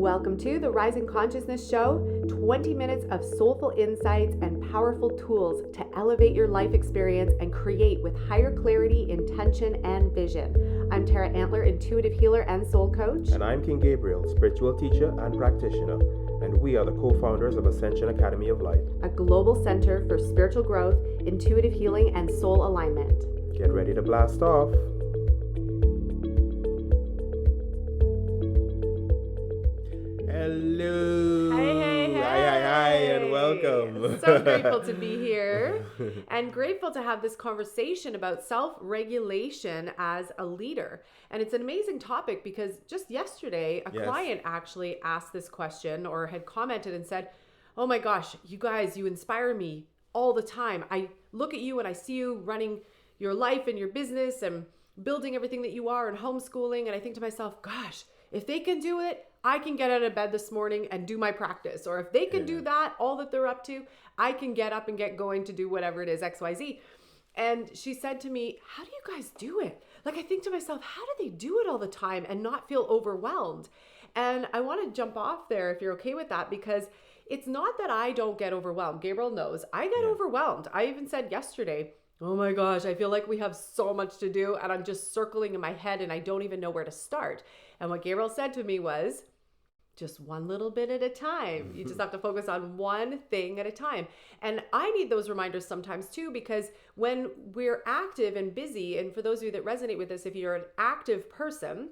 Welcome to the Rising Consciousness Show, 20 minutes of soulful insights and powerful tools to elevate your life experience and create with higher clarity, intention, and vision. I'm Tara Antler, intuitive healer and soul coach. And I'm King Gabriel, spiritual teacher and practitioner. And we are the co-founders of Ascension Academy of Life, a global center for spiritual growth, intuitive healing, and soul alignment. Get ready to blast off. Hello. Hi, and welcome. So grateful to be here and grateful to have this conversation about self-regulation as a leader. And it's an amazing topic because just yesterday, a client actually asked this question or had commented and said, "Oh my gosh, you guys, you inspire me all the time. I look at you and I see you running your life and your business and building everything that you are and homeschooling. And I think to myself, gosh, if they can do it, I can get out of bed this morning and do my practice. Or if they can do that, all that they're up to, I can get up and get going to do whatever it is, XYZ. And she said to me, how do you guys do it? Like, I think to myself, how do they do it all the time and not feel overwhelmed? And I want to jump off there if you're okay with that, because it's not that I don't get overwhelmed. Gabriel knows I get overwhelmed. I even said yesterday, oh my gosh, I feel like we have so much to do and I'm just circling in my head and I don't even know where to start. And what Gabriel said to me was, just one little bit at a time. You just have to focus on one thing at a time. And I need those reminders sometimes too, because when we're active and busy, and for those of you that resonate with this, if you're an active person,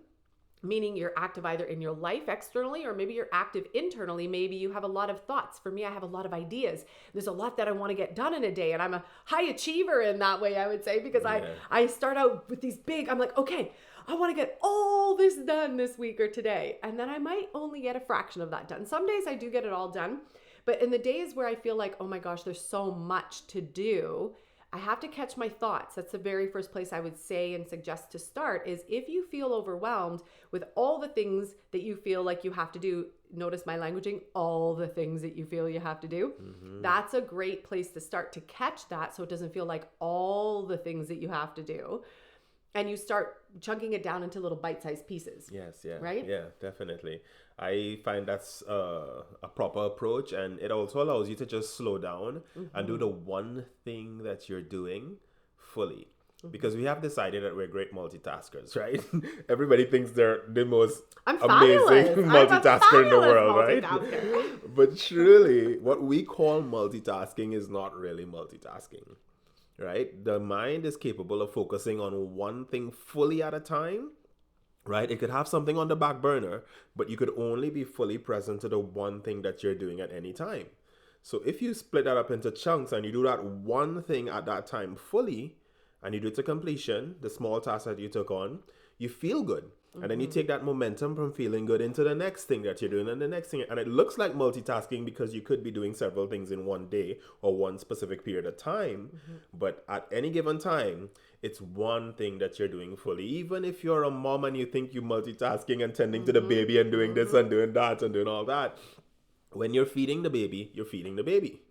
meaning you're active either in your life externally or maybe you're active internally, maybe you have a lot of thoughts. For me, I have a lot of ideas. There's a lot that I want to get done in a day. And I'm a high achiever in that way, I would say, because I start out with these big, I'm like, okay, I want to get all this done this week or today. And then I might only get a fraction of that done. Some days I do get it all done. But in the days where I feel like, oh my gosh, there's so much to do, I have to catch my thoughts. That's the very first place I would say and suggest to start is if you feel overwhelmed with all the things that you feel like you have to do, notice my languaging, all the things that you feel you have to do. That's a great place to start to catch that so it doesn't feel like all the things that you have to do. And you start chunking it down into little bite-sized pieces. Yes, yeah. Right? Yeah, definitely. I find that's a proper approach, and it also allows you to just slow down and do the one thing that you're doing fully. Because we have decided that we're great multitaskers, right? Everybody thinks they're the most amazing multitasker in the world, right? But truly, what we call multitasking is not really multitasking. Right? The mind is capable of focusing on one thing fully at a time, right? It could have something on the back burner, but you could only be fully present to the one thing that you're doing at any time. So if you split that up into chunks and you do that one thing at that time fully, and you do it to completion, the small task that you took on, you feel good. And then you take that momentum from feeling good into the next thing that you're doing and the next thing. And it looks like multitasking because you could be doing several things in one day or one specific period of time. But at any given time, it's one thing that you're doing fully. Even if you're a mom and you think you're multitasking and tending to the baby and doing this and doing that and doing all that, when you're feeding the baby, you're feeding the baby.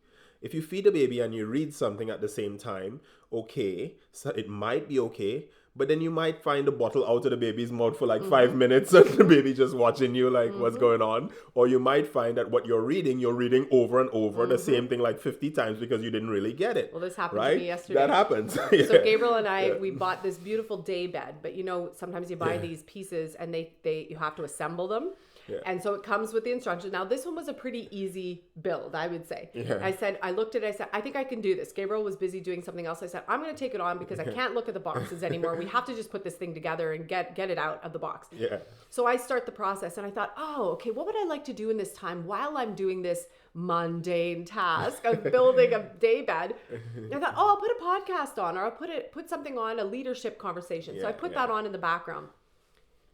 If you feed the baby and you read something at the same time, okay, so it might be okay. But then you might find the bottle out of the baby's mouth for like 5 minutes and the baby just watching you like, what's going on? Or you might find that what you're reading over and over the same thing like 50 times because you didn't really get it. Well, this happened to me yesterday. That happens. So Gabriel and I, we bought this beautiful day bed. But you know, sometimes you buy these pieces and you have to assemble them. Yeah. And so it comes with the instructions. Now, this one was a pretty easy build, I would say. Yeah. I looked at it, I said, I think I can do this. Gabriel was busy doing something else. I said, I'm going to take it on because I can't look at the boxes anymore. We have to just put this thing together and get it out of the box. Yeah. So I start the process and I thought, oh, okay, what would I like to do in this time while I'm doing this mundane task of building a day bed? And I thought, I'll put a podcast on, or I'll put something on, a leadership conversation. So I put that on in the background.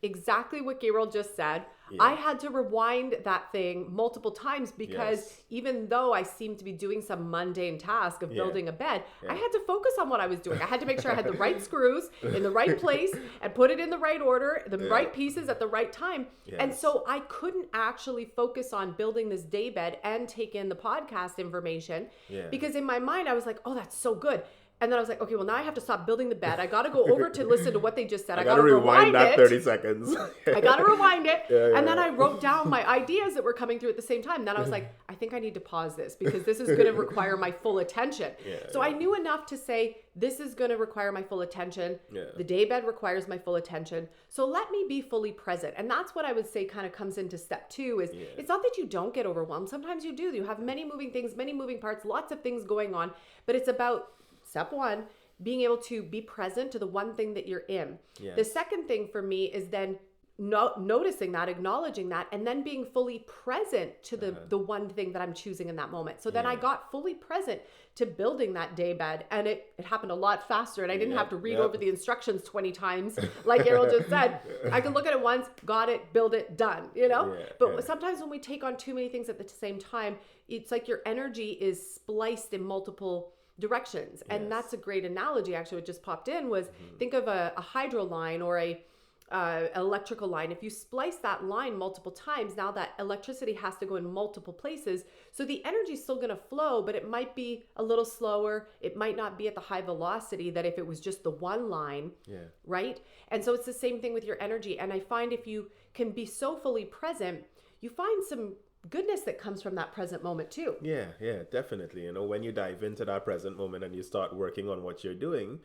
Exactly what Gabriel just said. Yeah. I had to rewind that thing multiple times because even though I seemed to be doing some mundane task of building a bed, I had to focus on what I was doing. I had to make sure I had the right screws in the right place and put it in the right order, the right pieces at the right time. Yes. And so I couldn't actually focus on building this day bed and take in the podcast information because in my mind I was like, oh, that's so good. And then I was like, okay, well, now I have to stop building the bed. I got to go over to listen to what they just said. I got to rewind that 30 seconds. I got to rewind it. Yeah, and then I wrote down my ideas that were coming through at the same time. Then I was like, I think I need to pause this because this is going to require my full attention. So I knew enough to say, this is going to require my full attention. The daybed requires my full attention. So let me be fully present. And that's what I would say kind of comes into step 2 is it's not that you don't get overwhelmed. Sometimes you do. You have many moving things, many moving parts, lots of things going on. But it's about step 1, being able to be present to the one thing that you're in. The second thing for me is then noticing that, acknowledging that, and then being fully present to the one thing that I'm choosing in that moment. So then I got fully present to building that daybed, and it happened a lot faster, and I didn't have to read over the instructions 20 times, like Errol just said. I could look at it once, got it, build it, done, But sometimes when we take on too many things at the same time, it's like your energy is spliced in multiple directions. And that's a great analogy, actually, what just popped in was think of a hydro line or a electrical line. If you splice that line multiple times, now that electricity has to go in multiple places. So the energy is still going to flow, but it might be a little slower. It might not be at the high velocity that if it was just the one line, right? And so it's the same thing with your energy. And I find if you can be so fully present, you find some goodness that comes from that present moment too. Yeah, definitely. When you dive into that present moment and you start working on what you're doing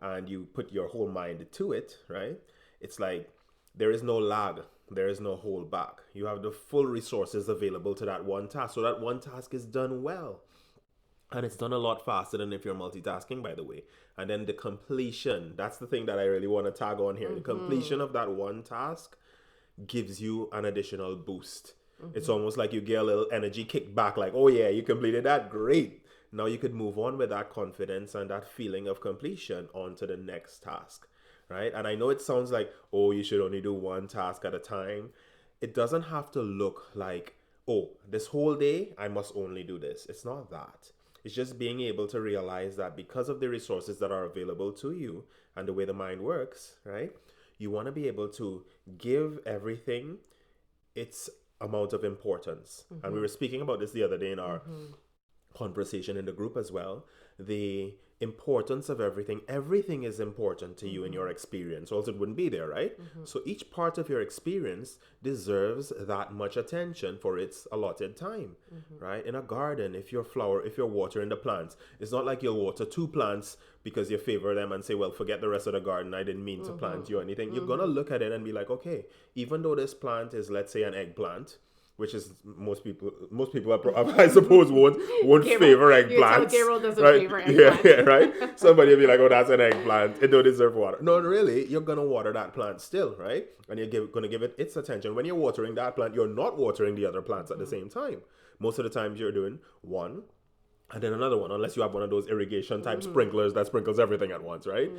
and you put your whole mind to it, right? It's like there is no lag. There is no hold back. You have the full resources available to that one task. So that one task is done well. And it's done a lot faster than if you're multitasking, by the way. And then the completion, that's the thing that I really want to tag on here. The completion of that one task gives you an additional boost. It's almost like you get a little energy kick back, like, oh yeah, you completed that, great. Now you could move on with that confidence and that feeling of completion onto the next task, right? And I know it sounds like, oh, you should only do one task at a time. It doesn't have to look like, oh, this whole day, I must only do this. It's not that. It's just being able to realize that because of the resources that are available to you and the way the mind works, right? You want to be able to give everything its amount of importance. And we were speaking about this the other day in our conversation in the group as well. The importance of everything is important to you in your experience, or else it wouldn't be there, right? So each part of your experience deserves that much attention for its allotted time, right? In a garden, if you're watering the plants, it's not like you'll water 2 plants because you favor them and say, well, forget the rest of the garden, I didn't mean to plant you or anything. You're gonna look at it and be like, okay, even though this plant is, let's say, an eggplant, which is most people I suppose won't favor eggplants. Gabriel doesn't favor eggplants. Yeah, right. Somebody will be like, oh, that's an eggplant. It don't deserve water. No, really, you're gonna water that plant still, right? And you're gonna give it its attention. When you're watering that plant, you're not watering the other plants at the same time. Most of the times you're doing one and then another one, unless you have one of those irrigation type sprinklers that sprinkles everything at once, right?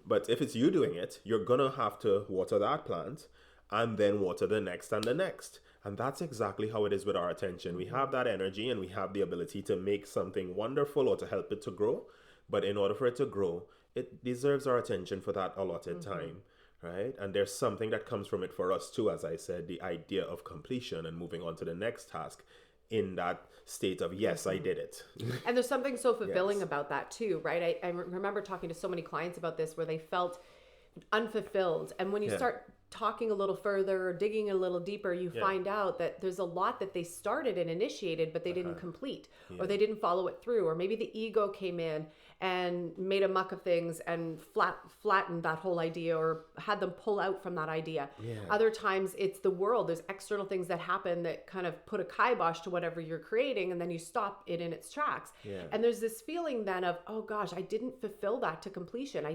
But if it's you doing it, you're gonna have to water that plant and then water the next and the next. And that's exactly how it is with our attention. We have that energy and we have the ability to make something wonderful or to help it to grow. But in order for it to grow, it deserves our attention for that allotted time, right? And there's something that comes from it for us too, as I said, the idea of completion and moving on to the next task in that state of, yes, I did it. And there's something so fulfilling about that too, right? I remember talking to so many clients about this where they felt unfulfilled. And when you start talking a little further or digging a little deeper, you find out that there's a lot that they started and initiated, but they didn't complete, or they didn't follow it through, or maybe the ego came in and made a muck of things and flattened that whole idea or had them pull out from that idea. Other times it's the world. There's external things that happen that kind of put a kibosh to whatever you're creating, and then you stop it in its tracks. And there's this feeling then of, oh gosh, I didn't fulfill that to completion.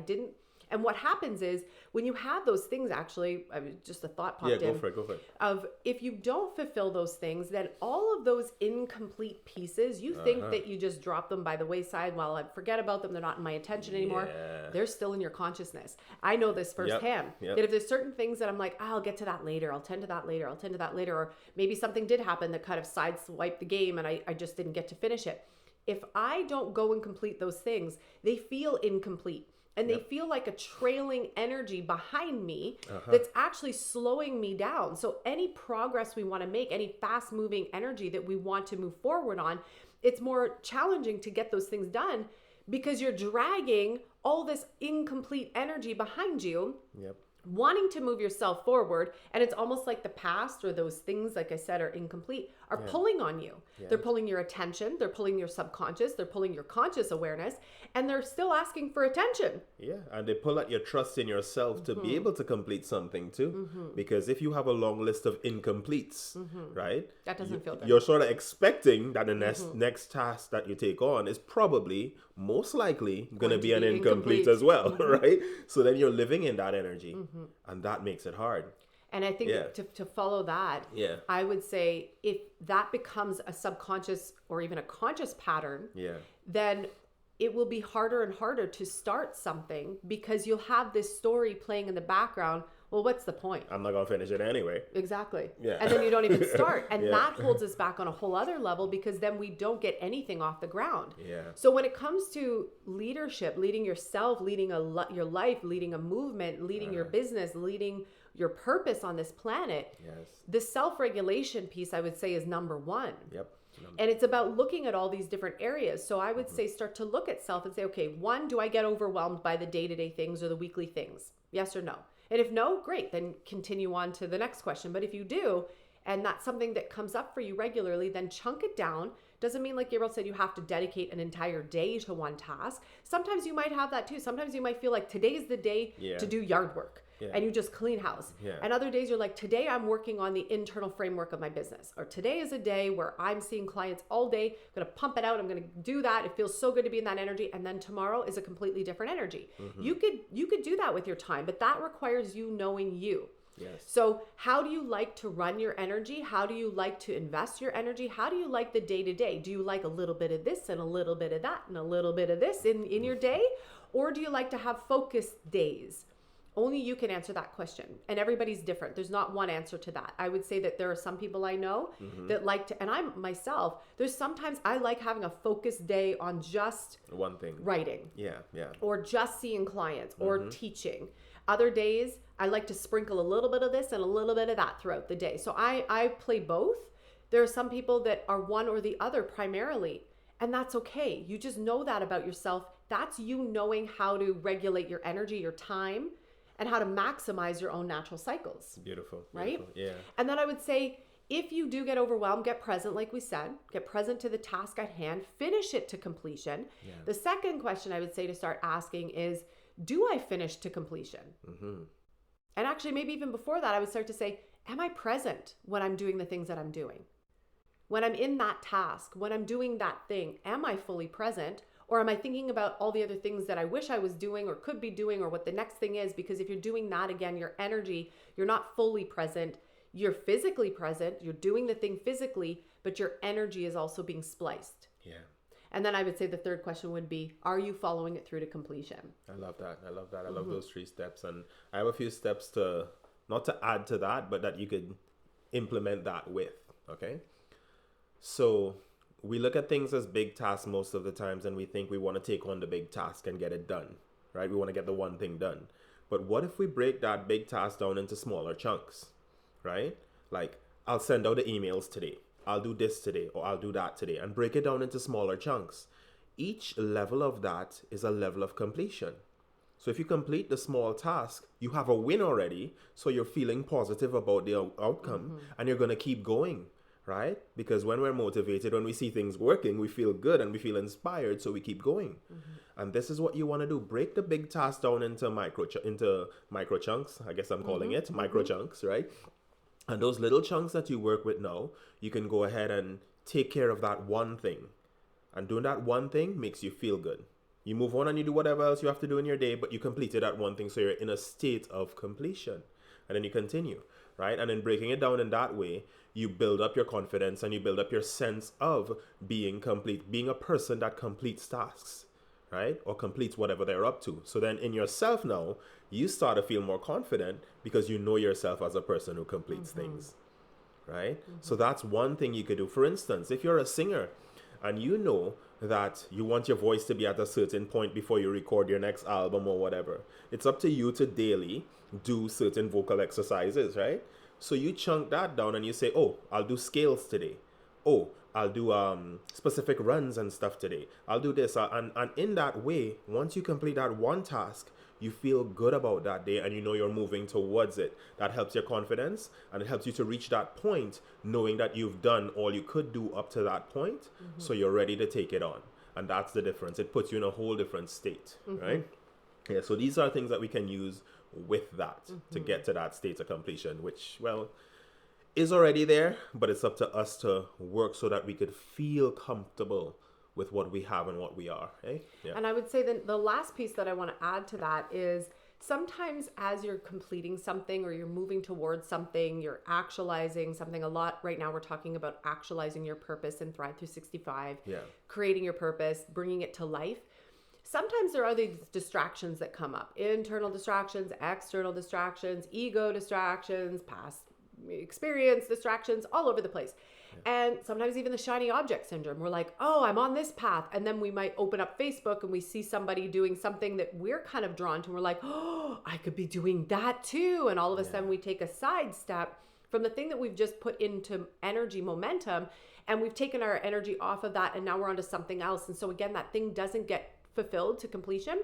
And what happens is when you have those things, actually, just a thought popped in. Go for it. Of if you don't fulfill those things, then all of those incomplete pieces, you think that you just drop them by the wayside. Well, I forget about them. They're not in my attention anymore. They're still in your consciousness. I know this firsthand. That if there's certain things that I'm like, I'll get to that later. I'll tend to that later. Or maybe something did happen that kind of sideswiped the game and I just didn't get to finish it. If I don't go and complete those things, they feel incomplete. And they feel like a trailing energy behind me that's actually slowing me down. So any progress we want to make, any fast moving energy that we want to move forward on, it's more challenging to get those things done because you're dragging all this incomplete energy behind you. Yep. Wanting to move yourself forward, and it's almost like the past or those things, like I said, are incomplete, are pulling on you. They're pulling your attention, they're pulling your subconscious, they're pulling your conscious awareness, and they're still asking for attention. Yeah, and they pull at your trust in yourself to be able to complete something too. Because if you have a long list of incompletes, right? That doesn't feel good. You're sort of expecting that the next task that you take on is probably most likely going to be an incomplete as well, right? So then you're living in that energy, and that makes it hard. And I think to follow that, I would say if that becomes a subconscious or even a conscious pattern, then it will be harder and harder to start something because you'll have this story playing in the background. Well, what's the point? I'm not going to finish it anyway. Exactly. Yeah. And then you don't even start. And that holds us back on a whole other level because then we don't get anything off the ground. Yeah. So when it comes to leadership, leading yourself, leading your life, leading a movement, leading your business, leading your purpose on this planet, the self-regulation piece, I would say, is number one. Yep. And it's about looking at all these different areas. So I would say start to look at self and say, okay, one, do I get overwhelmed by the day-to-day things or the weekly things? Yes or no? And if no, great, then continue on to the next question. But if you do, and that's something that comes up for you regularly, then chunk it down. Doesn't mean, like Gabriel said, you have to dedicate an entire day to one task. Sometimes you might have that too. Sometimes you might feel like today's the day to do yard work. And you just clean house. And other days you're like, today I'm working on the internal framework of my business. Or today is a day where I'm seeing clients all day. I'm going to pump it out. I'm going to do that. It feels so good to be in that energy. And then tomorrow is a completely different energy. You could do that with your time, but that requires you knowing you. Yes. So how do you like to run your energy? How do you like to invest your energy? How do you like the day to day? Do you like a little bit of this and a little bit of that and a little bit of this in your day? Or do you like to have focused days? Only you can answer that question, and everybody's different. There's not one answer to that. I would say that there are some people I know that like to, and I'm myself, there's sometimes I like having a focused day on just one thing, writing. Yeah. Or just seeing clients or teaching. Other days, I like to sprinkle a little bit of this and a little bit of that throughout the day. So I play both. There are some people that are one or the other primarily, and that's okay. You just know that about yourself. That's you knowing how to regulate your energy, your time, and how to maximize your own natural cycles. Beautiful. Right? Yeah. And then I would say, if you do get overwhelmed, get present, like we said, get present to the task at hand, finish it to completion. Yeah. The second question I would say to start asking is, do I finish to completion? And actually, maybe even before that, I would start to say, am I present when I'm doing the things that I'm doing? When I'm in that task, when I'm doing that thing, am I fully present? Or am I thinking about all the other things that I wish I was doing or could be doing or what the next thing is? Because if you're doing that again, your energy, you're not fully present. You're physically present. You're doing the thing physically, but your energy is also being spliced. Yeah. And then I would say the third question would be, are you following it through to completion? I love that. I love those 3 steps. And I have a few steps to, not to add to that, but that you could implement that with. Okay. So we look at things as big tasks most of the times, and we think we want to take on the big task and get it done, right? We want to get the one thing done. But what if we break that big task down into smaller chunks, right? Like, I'll send out the emails today. I'll do this today, or I'll do that today, and break it down into smaller chunks. Each level of that is a level of completion. So if you complete the small task, you have a win already. So you're feeling positive about the outcome, and you're going to keep going. Right? Because when we're motivated, when we see things working, we feel good and we feel inspired, so we keep going. And this is what you want to do. Break the big task down into micro chunks. I guess I'm calling it micro chunks, right? And those little chunks that you work with now, you can go ahead and take care of that one thing. And doing that one thing makes you feel good. You move on and you do whatever else you have to do in your day, but you completed that one thing, so you're in a state of completion. And then you continue, right? And in breaking it down in that way, you build up your confidence and you build up your sense of being complete, being a person that completes tasks, right? Or completes whatever they're up to. So then in yourself now, you start to feel more confident because you know yourself as a person who completes things, right? So that's one thing you could do. For instance, if you're a singer and you know that you want your voice to be at a certain point before you record your next album or whatever, it's up to you to daily do certain vocal exercises, right? So you chunk that down and you say, oh, I'll do scales today. Oh, I'll do specific runs and stuff today. I'll do this. And in that way, once you complete that one task, you feel good about that day and you know you're moving towards it. That helps your confidence and it helps you to reach that point knowing that you've done all you could do up to that point. So you're ready to take it on. And that's the difference. It puts you in a whole different state, right? Yeah, so these are things that we can use with that to get to that state of completion, which, well, is already there, but it's up to us to work so that we could feel comfortable with what we have and what we are. Eh? Yeah. And I would say that the last piece that I want to add to that is sometimes as you're completing something or you're moving towards something, you're actualizing something a lot. Right now, we're talking about actualizing your purpose in Thrive 365, creating your purpose, bringing it to life. Sometimes there are these distractions that come up, internal distractions, external distractions, ego distractions, past experience distractions, all over the place. And sometimes even the shiny object syndrome. We're like, oh, I'm on this path. And then we might open up Facebook and we see somebody doing something that we're kind of drawn to. And we're like, oh, I could be doing that too. And all of a sudden we take a sidestep from the thing that we've just put into energy momentum. And we've taken our energy off of that. And now we're onto something else. And so again, that thing doesn't get fulfilled to completion.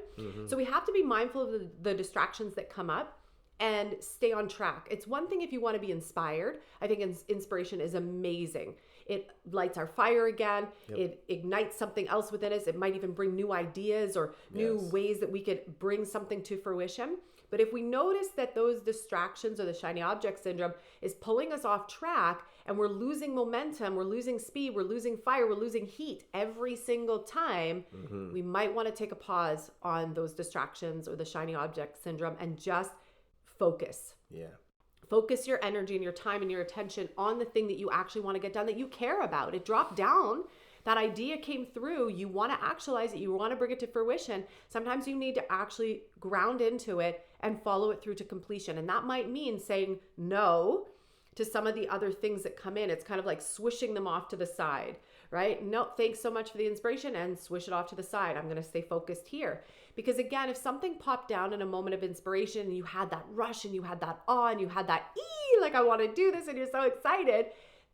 So we have to be mindful of the distractions that come up and stay on track. It's one thing if you want to be inspired. I think inspiration is amazing. It lights our fire again. It ignites something else within us. It might even bring new ideas or new ways that we could bring something to fruition. But if we notice that those distractions or the shiny object syndrome is pulling us off track and we're losing momentum, we're losing speed, we're losing fire, we're losing heat every single time, we might want to take a pause on those distractions or the shiny object syndrome and just focus. Focus your energy and your time and your attention on the thing that you actually want to get done, that you care about. It dropped down. That idea came through. You want to actualize it. You want to bring it to fruition. Sometimes you need to actually ground into it and follow it through to completion. And that might mean saying no to some of the other things that come in. It's kind of like swishing them off to the side, right? No, thanks so much for the inspiration, and swish it off to the side. I'm going to stay focused here. Because again, if something popped down in a moment of inspiration and you had that rush and you had that awe and you had that like I want to do this and you're so excited,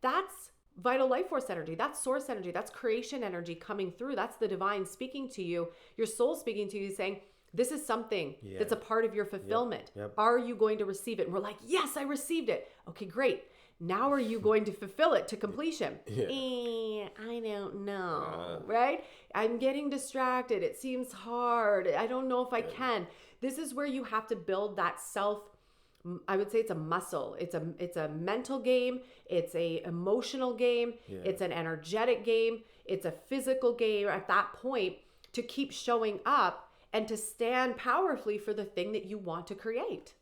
that's vital life force energy. That's source energy. That's creation energy coming through. That's the divine speaking to you. Your soul speaking to you saying, this is something that's a part of your fulfillment. Are you going to receive it? And we're like, yes, I received it. Okay, great. Now are you going to fulfill it to completion? I don't know, right? I'm getting distracted. It seems hard. I don't know if I can. This is where you have to build that I would say it's a muscle. It's a mental game. It's a emotional game. It's an energetic game. It's a physical game at that point to keep showing up and to stand powerfully for the thing that you want to create.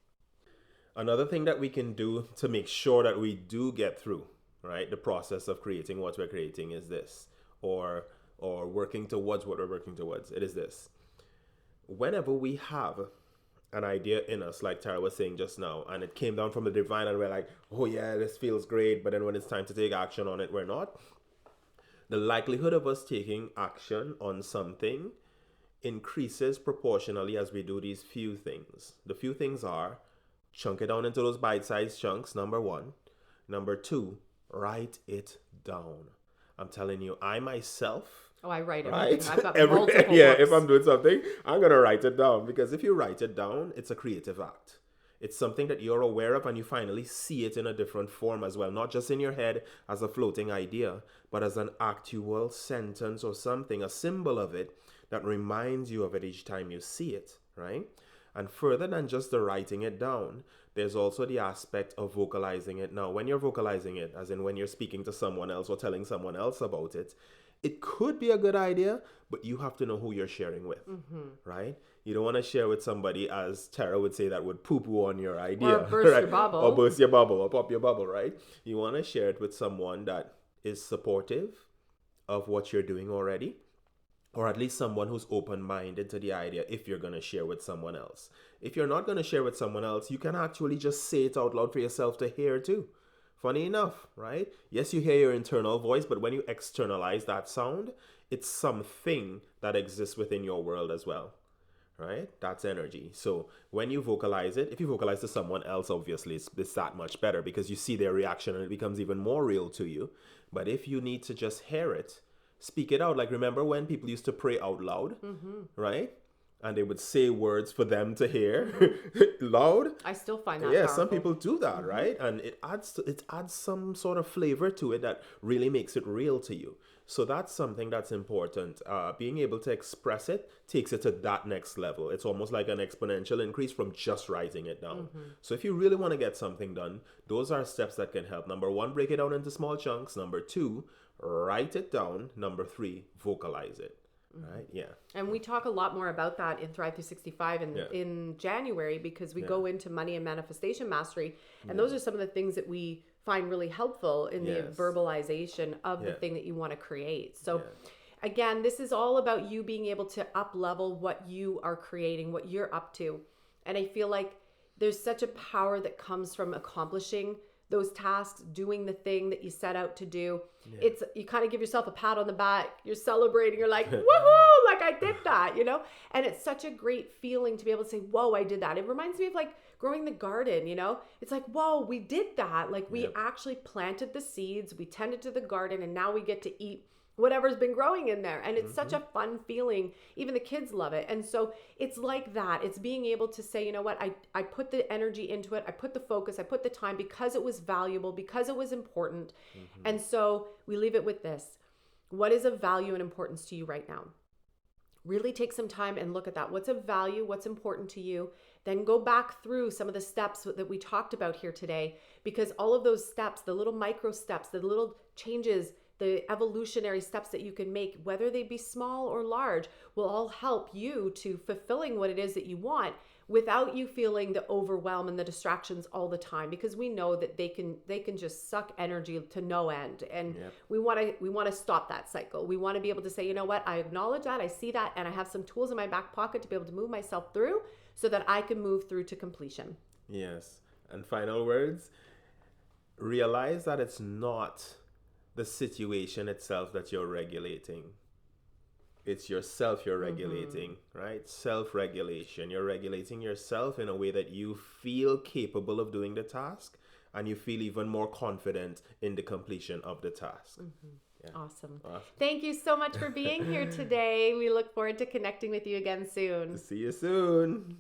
Another thing that we can do to make sure that we do get through, right, the process of creating what we're creating is this, or working towards what we're working towards. It is this. Whenever we have an idea in us, like Tara was saying just now, and it came down from the divine and we're like, oh yeah, this feels great, but then when it's time to take action on it, we're not. The likelihood of us taking action on something increases proportionally as we do these few things. The few things are: chunk it down into those bite-sized chunks, number one. Number two, write it down. I'm telling you, I myself... I write everything. Right? I've got multiple books. If I'm doing something, I'm going to write it down. Because if you write it down, it's a creative act. It's something that you're aware of and you finally see it in a different form as well. Not just in your head as a floating idea, but as an actual sentence or something, a symbol of it that reminds you of it each time you see it, right? And further than just the writing it down, there's also the aspect of vocalizing it. Now, when you're vocalizing it, as in when you're speaking to someone else or telling someone else about it, it could be a good idea, but you have to know who you're sharing with, right? You don't want to share with somebody, as Tara would say, that would poo-poo on your idea. Or burst your bubble. Or burst your bubble, or pop your bubble, right? You want to share it with someone that is supportive of what you're doing already, or at least someone who's open-minded to the idea if you're going to share with someone else. If you're not going to share with someone else, you can actually just say it out loud for yourself to hear too. Funny enough, right? Yes, you hear your internal voice, but when you externalize that sound, it's something that exists within your world as well, right? That's energy. So when you vocalize it, if you vocalize to someone else, obviously it's that much better because you see their reaction and it becomes even more real to you. But if you need to just hear it, speak it out. Like, remember when people used to pray out loud, right? And they would say words for them to hear loud. I still find that powerful. Some people do that, right? And it adds some sort of flavor to it that really makes it real to you. So that's something that's important. Being able to express it takes it to that next level. It's almost like an exponential increase from just writing it down. So if you really want to get something done, those are steps that can help. Number 1, break it down into small chunks. Number 2, write it down. Number 3, vocalize it. Right. Yeah. And we talk a lot more about that in Thrive 365 in January, because we go into money and manifestation mastery. And those are some of the things that we find really helpful in the verbalization of the thing that you want to create. So again, this is all about you being able to up level what you are creating, what you're up to. And I feel like there's such a power that comes from accomplishing those tasks, doing the thing that you set out to do. It's, you kind of give yourself a pat on the back, you're celebrating, you're like, woohoo, like I did that, you know? And it's such a great feeling to be able to say, whoa, I did that. It reminds me of like growing the garden, you know? It's like, whoa, we did that. Like we actually planted the seeds, we tended to the garden, and now we get to eat whatever's been growing in there. And it's such a fun feeling. Even the kids love it. And so it's like that. It's being able to say, you know what, I put the energy into it. I put the focus, I put the time because it was valuable, because it was important. And so we leave it with this. What is of value and importance to you right now? Really take some time and look at that. What's of value? What's important to you? Then go back through some of the steps that we talked about here today, because all of those steps, the little micro steps, the little changes, the evolutionary steps that you can make, whether they be small or large, will all help you to fulfilling what it is that you want without you feeling the overwhelm and the distractions all the time, because we know that they can just suck energy to no end. And we want to stop that cycle. We want to be able to say, you know what, I acknowledge that, I see that, and I have some tools in my back pocket to be able to move myself through so that I can move through to completion. Yes. And final words, realize that it's not the situation itself that you're regulating. It's yourself you're regulating, right? Self-regulation. You're regulating yourself in a way that you feel capable of doing the task, and you feel even more confident in the completion of the task. Awesome. Thank you so much for being here today. We look forward to connecting with you again soon. See you soon.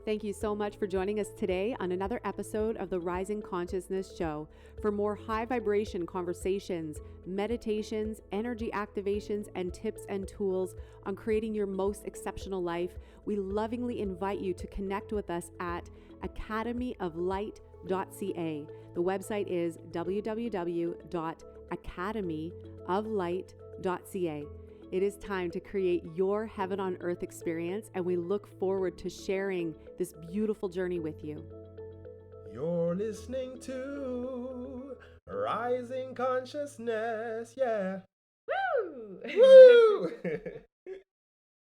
Thank you so much for joining us today on another episode of the Rising Consciousness Show. For more high vibration conversations, meditations, energy activations, and tips and tools on creating your most exceptional life, we lovingly invite you to connect with us at academyoflight.ca. The website is www.academyoflight.ca. It is time to create your heaven on earth experience, and we look forward to sharing this beautiful journey with you. You're listening to Rising Consciousness. Yeah. Woo! Woo!